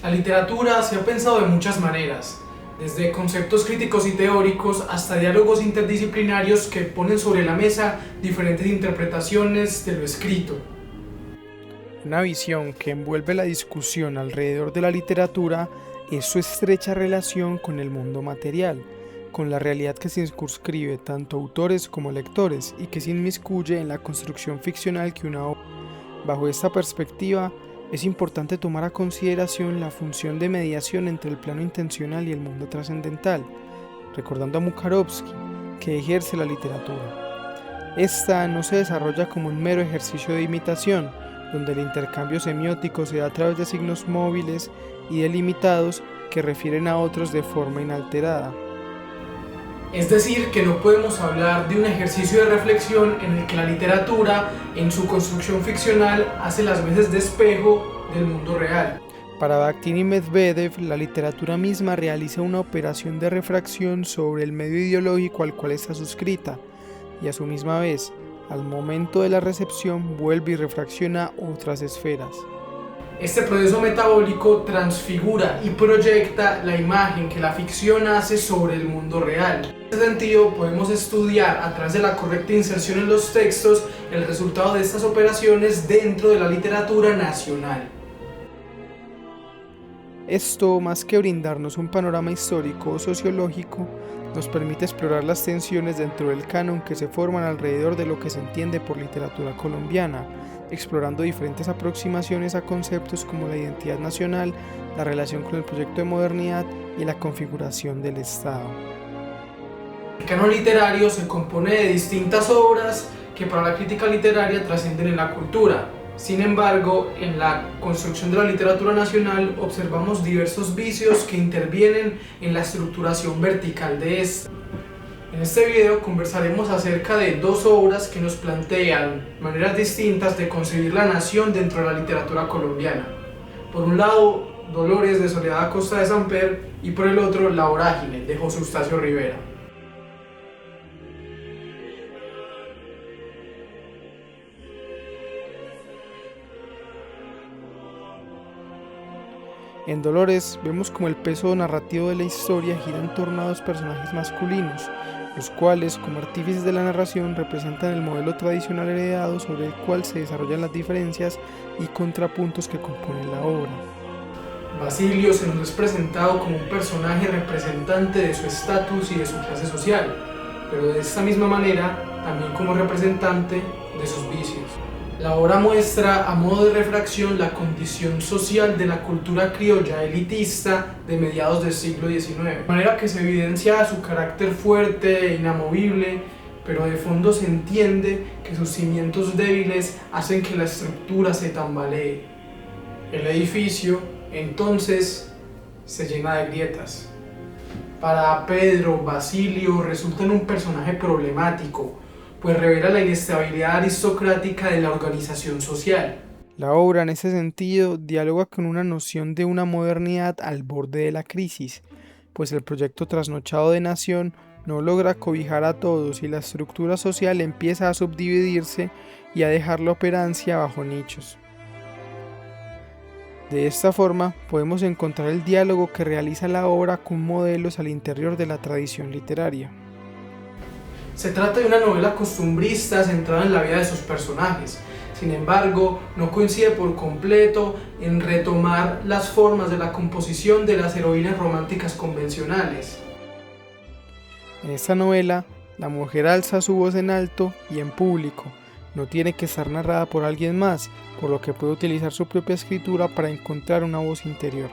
La literatura se ha pensado de muchas maneras, desde conceptos críticos y teóricos hasta diálogos interdisciplinarios que ponen sobre la mesa diferentes interpretaciones de lo escrito. Una visión que envuelve la discusión alrededor de la literatura es su estrecha relación con el mundo material, con la realidad que circunscribe tanto autores como lectores y que se inmiscuye en la construcción ficcional que una obra. Bajo esta perspectiva, es importante tomar a consideración la función de mediación entre el plano intencional y el mundo trascendental, recordando a Mukarovsky, que ejerce la literatura. Esta no se desarrolla como un mero ejercicio de imitación, donde el intercambio semiótico se da a través de signos móviles y delimitados que refieren a otros de forma inalterada. Es decir, que no podemos hablar de un ejercicio de reflexión en el que la literatura, en su construcción ficcional, hace las veces de espejo del mundo real. Para Bakhtin y Medvedev, la literatura misma realiza una operación de refracción sobre el medio ideológico al cual está suscrita, y a su misma vez, al momento de la recepción, vuelve y refracciona otras esferas. Este proceso metabólico transfigura y proyecta la imagen que la ficción hace sobre el mundo real. En este sentido, podemos estudiar a través de la correcta inserción en los textos el resultado de estas operaciones dentro de la literatura nacional. Esto, más que brindarnos un panorama histórico o sociológico, nos permite explorar las tensiones dentro del canon que se forman alrededor de lo que se entiende por literatura colombiana, explorando diferentes aproximaciones a conceptos como la identidad nacional, la relación con el proyecto de modernidad y la configuración del Estado. El canon literario se compone de distintas obras que para la crítica literaria trascienden en la cultura. Sin embargo, en la construcción de la literatura nacional observamos diversos vicios que intervienen en la estructuración vertical de esta. En este video conversaremos acerca de dos obras que nos plantean maneras distintas de concebir la nación dentro de la literatura colombiana. Por un lado, Dolores de Soledad Acosta de Samper y por el otro, La Vorágine de José Eustacio Rivera. En Dolores vemos como el peso narrativo de la historia gira en torno a dos personajes masculinos, los cuales, como artífices de la narración, representan el modelo tradicional heredado sobre el cual se desarrollan las diferencias y contrapuntos que componen la obra. Basilio se nos es presentado como un personaje representante de su estatus y de su clase social, pero de esta misma manera también como representante de sus vicios. La obra muestra a modo de refracción la condición social de la cultura criolla elitista de mediados del siglo XIX, de manera que se evidencia su carácter fuerte e inamovible, pero de fondo se entiende que sus cimientos débiles hacen que la estructura se tambalee. El edificio, entonces, se llena de grietas. Para Pedro, Basilio resulta en un personaje problemático, pues revela la inestabilidad aristocrática de la organización social. La obra, en ese sentido, dialoga con una noción de una modernidad al borde de la crisis, pues el proyecto trasnochado de nación no logra cobijar a todos y la estructura social empieza a subdividirse y a dejar la operancia bajo nichos. De esta forma, podemos encontrar el diálogo que realiza la obra con modelos al interior de la tradición literaria. Se trata de una novela costumbrista centrada en la vida de sus personajes. Sin embargo, no coincide por completo en retomar las formas de la composición de las heroínas románticas convencionales. En esta novela, la mujer alza su voz en alto y en público. No tiene que estar narrada por alguien más, por lo que puede utilizar su propia escritura para encontrar una voz interior.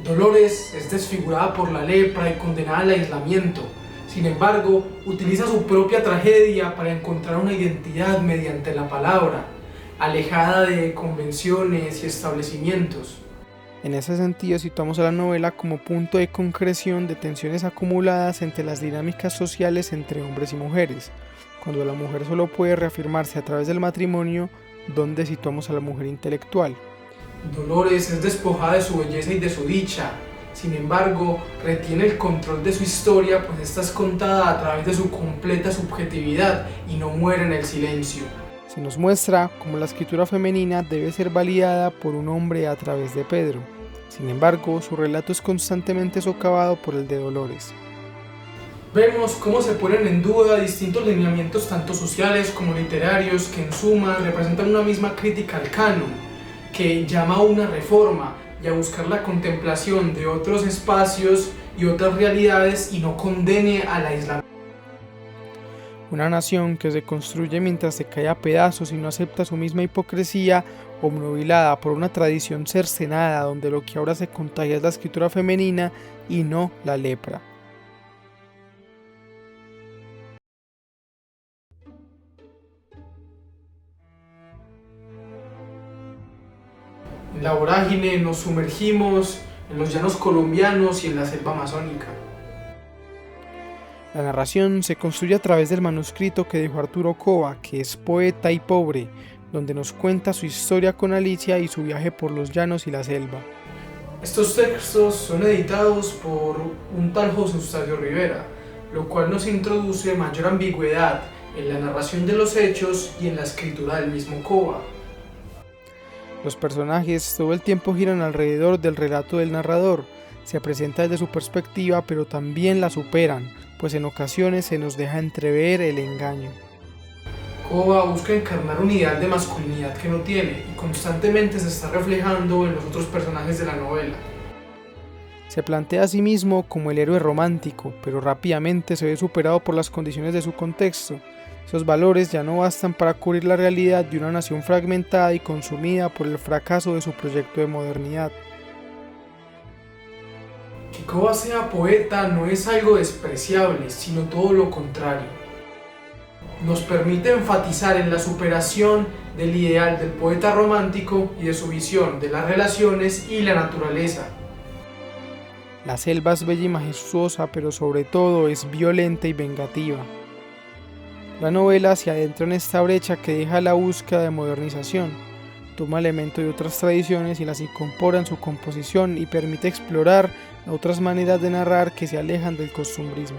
Dolores es desfigurada por la lepra y condenada al aislamiento. Sin embargo, utiliza su propia tragedia para encontrar una identidad mediante la palabra, alejada de convenciones y establecimientos. En ese sentido, situamos a la novela como punto de concreción de tensiones acumuladas entre las dinámicas sociales entre hombres y mujeres. Cuando la mujer solo puede reafirmarse a través del matrimonio, donde situamos a la mujer intelectual. Dolores es despojada de su belleza y de su dicha. Sin embargo, retiene el control de su historia, pues esta es contada a través de su completa subjetividad y no muere en el silencio. Se nos muestra cómo la escritura femenina debe ser validada por un hombre a través de Pedro. Sin embargo, su relato es constantemente socavado por el de Dolores. Vemos cómo se ponen en duda distintos lineamientos tanto sociales como literarios que en suma representan una misma crítica al canon, que llama a una reforma y a buscar la contemplación de otros espacios y otras realidades y no condene al aislamiento. Una nación que se construye mientras se cae a pedazos y no acepta su misma hipocresía, obnubilada por una tradición cercenada donde lo que ahora se contagia es la escritura femenina y no la lepra. En la vorágine nos sumergimos en los llanos colombianos y en la selva amazónica. La narración se construye a través del manuscrito que dejó Arturo Cova, que es poeta y pobre, donde nos cuenta su historia con Alicia y su viaje por los llanos y la selva. Estos textos son editados por un tal José Eustacio Rivera, lo cual nos introduce mayor ambigüedad en la narración de los hechos y en la escritura del mismo Cova. Los personajes todo el tiempo giran alrededor del relato del narrador, se presenta desde su perspectiva pero también la superan, pues en ocasiones se nos deja entrever el engaño. Cova busca encarnar un ideal de masculinidad que no tiene y constantemente se está reflejando en los otros personajes de la novela. Se plantea a sí mismo como el héroe romántico, pero rápidamente se ve superado por las condiciones de su contexto. Esos valores ya no bastan para cubrir la realidad de una nación fragmentada y consumida por el fracaso de su proyecto de modernidad. Que Cova sea poeta no es algo despreciable, sino todo lo contrario. Nos permite enfatizar en la superación del ideal del poeta romántico y de su visión de las relaciones y la naturaleza. La selva es bella y majestuosa, pero sobre todo es violenta y vengativa. La novela se adentra en esta brecha que deja la búsqueda de modernización, toma elementos de otras tradiciones y las incorpora en su composición y permite explorar otras maneras de narrar que se alejan del costumbrismo.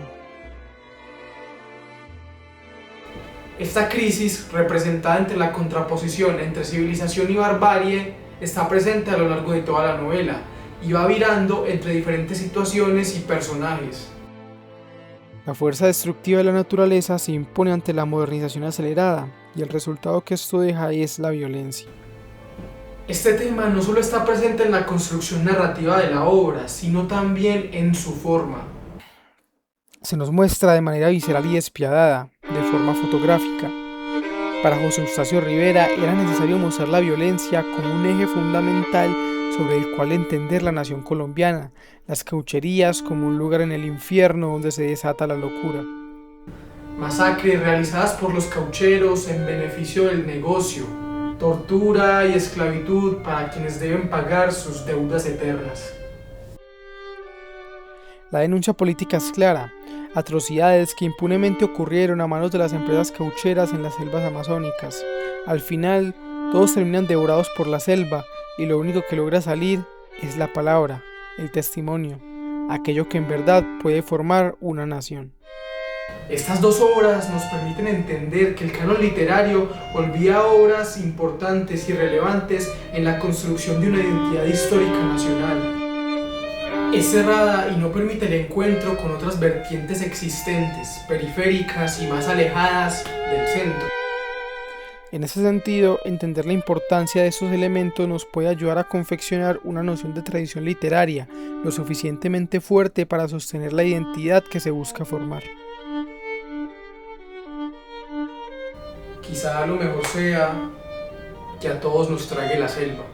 Esta crisis, representada entre la contraposición entre civilización y barbarie, está presente a lo largo de toda la novela y va virando entre diferentes situaciones y personajes. La fuerza destructiva de la naturaleza se impone ante la modernización acelerada y el resultado que esto deja es la violencia. Este tema no solo está presente en la construcción narrativa de la obra, sino también en su forma. Se nos muestra de manera visceral y despiadada, de forma fotográfica. Para José Eustacio Rivera era necesario mostrar la violencia como un eje fundamental sobre el cual entender la nación colombiana, las caucherías como un lugar en el infierno donde se desata la locura. Masacres realizadas por los caucheros en beneficio del negocio, tortura y esclavitud para quienes deben pagar sus deudas eternas. La denuncia política es clara, atrocidades que impunemente ocurrieron a manos de las empresas caucheras en las selvas amazónicas. Al final, todos terminan devorados por la selva y lo único que logra salir es la palabra, el testimonio, aquello que en verdad puede formar una nación. Estas dos obras nos permiten entender que el canon literario olvida obras importantes y relevantes en la construcción de una identidad histórica nacional. Es cerrada y no permite el encuentro con otras vertientes existentes, periféricas y más alejadas del centro. En ese sentido, entender la importancia de estos elementos nos puede ayudar a confeccionar una noción de tradición literaria lo suficientemente fuerte para sostener la identidad que se busca formar. Quizá lo mejor sea que a todos nos trague la selva.